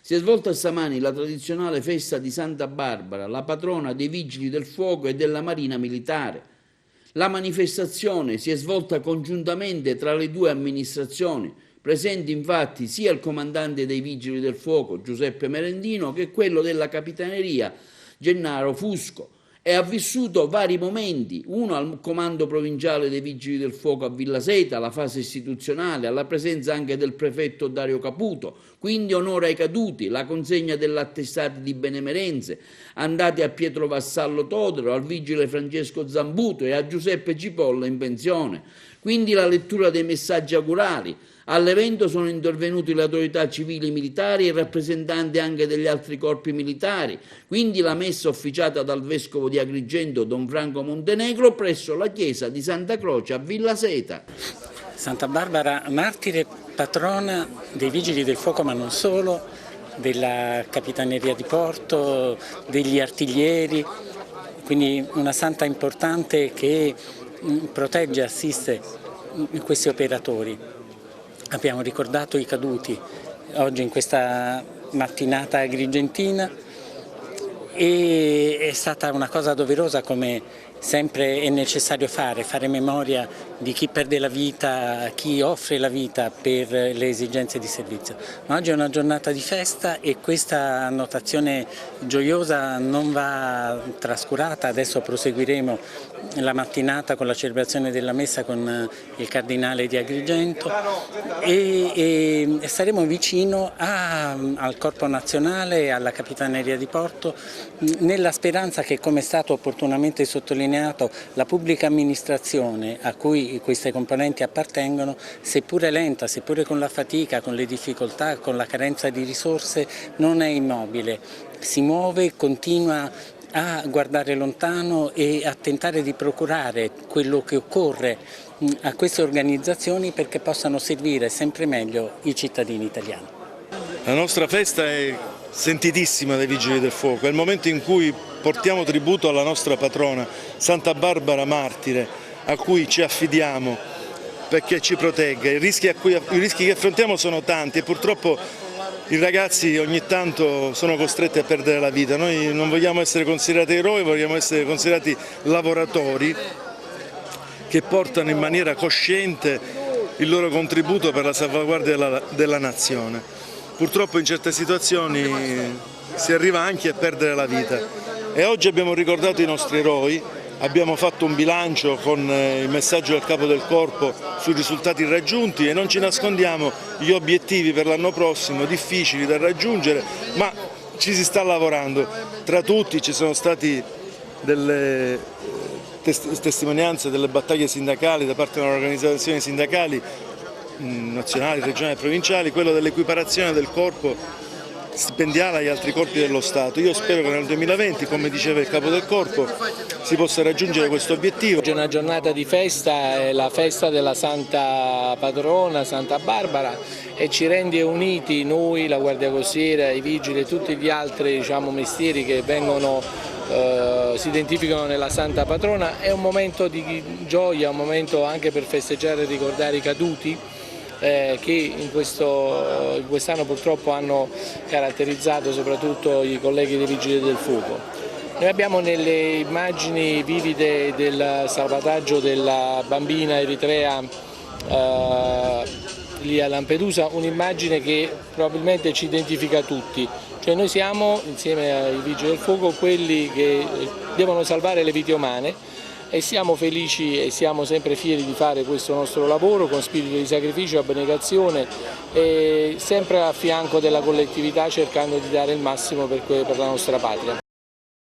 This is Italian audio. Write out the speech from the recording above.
Si è svolta stamani la tradizionale festa di Santa Barbara, la patrona dei Vigili del Fuoco e della Marina Militare. La manifestazione si è svolta congiuntamente tra le due amministrazioni, presenti infatti sia il comandante dei Vigili del Fuoco Giuseppe Merendino che quello della Capitaneria Gennaro Fusco, e ha vissuto vari momenti, uno al comando provinciale dei Vigili del Fuoco a Villa Seta, la fase istituzionale, alla presenza anche del prefetto Dario Caputo, quindi onore ai caduti, la consegna dell'attestato di benemerenze, andati a Pietro Vassallo Todaro, al vigile Francesco Zambuto e a Giuseppe Cipolla in pensione, quindi la lettura dei messaggi augurali. All'evento sono intervenuti le autorità civili militari e rappresentanti anche degli altri corpi militari, quindi la messa officiata dal vescovo di Agrigento Don Franco Montenegro presso la chiesa di Santa Croce a Villa Seta. Santa Barbara martire, patrona dei Vigili del Fuoco, ma non solo, della Capitaneria di Porto, degli artiglieri, quindi una santa importante che protegge e assiste questi operatori. Abbiamo ricordato i caduti oggi in questa mattinata agrigentina e è stata una cosa doverosa, come sempre è necessario fare memoria di chi perde la vita, chi offre la vita per le esigenze di servizio. Ma oggi è una giornata di festa e questa annotazione gioiosa non va trascurata. Adesso proseguiremo la mattinata con la celebrazione della messa con il cardinale di Agrigento e staremo vicino al Corpo Nazionale e alla Capitaneria di Porto, nella speranza che, come è stato opportunamente sottolineato, la pubblica amministrazione a cui queste componenti appartengono, seppure lenta, seppure con la fatica, con le difficoltà, con la carenza di risorse, non è immobile, si muove, continua a guardare lontano e a tentare di procurare quello che occorre a queste organizzazioni perché possano servire sempre meglio i cittadini italiani. La nostra festa è sentitissima dai Vigili del Fuoco, è il momento in cui portiamo tributo alla nostra patrona, Santa Barbara Martire, a cui ci affidiamo perché ci protegga. I rischi che affrontiamo sono tanti e purtroppo i ragazzi ogni tanto sono costretti a perdere la vita. Noi non vogliamo essere considerati eroi, vogliamo essere considerati lavoratori che portano in maniera cosciente il loro contributo per la salvaguardia della nazione. Purtroppo in certe situazioni si arriva anche a perdere la vita e oggi abbiamo ricordato i nostri eroi, abbiamo fatto un bilancio con il messaggio del capo del corpo sui risultati raggiunti e non ci nascondiamo gli obiettivi per l'anno prossimo difficili da raggiungere, ma ci si sta lavorando. Tra tutti ci sono stati delle testimonianze delle battaglie sindacali da parte delle organizzazioni sindacali nazionali, regionali e provinciali, quello dell'equiparazione del corpo stipendiale agli altri corpi dello Stato. Io spero che nel 2020, come diceva il capo del corpo, si possa raggiungere questo obiettivo. Oggi è una giornata di festa, è la festa della Santa Patrona, Santa Barbara, e ci rende uniti noi, la Guardia Costiera, i Vigili e tutti gli altri mestieri che si identificano nella Santa Patrona. È un momento di gioia, un momento anche per festeggiare e ricordare i caduti che in quest'anno purtroppo hanno caratterizzato soprattutto i colleghi dei Vigili del Fuoco. Noi abbiamo nelle immagini vivide del salvataggio della bambina eritrea lì a Lampedusa un'immagine che probabilmente ci identifica tutti, cioè noi siamo insieme ai Vigili del Fuoco quelli che devono salvare le vite umane e siamo felici e siamo sempre fieri di fare questo nostro lavoro con spirito di sacrificio e abnegazione e sempre a fianco della collettività cercando di dare il massimo per la nostra patria.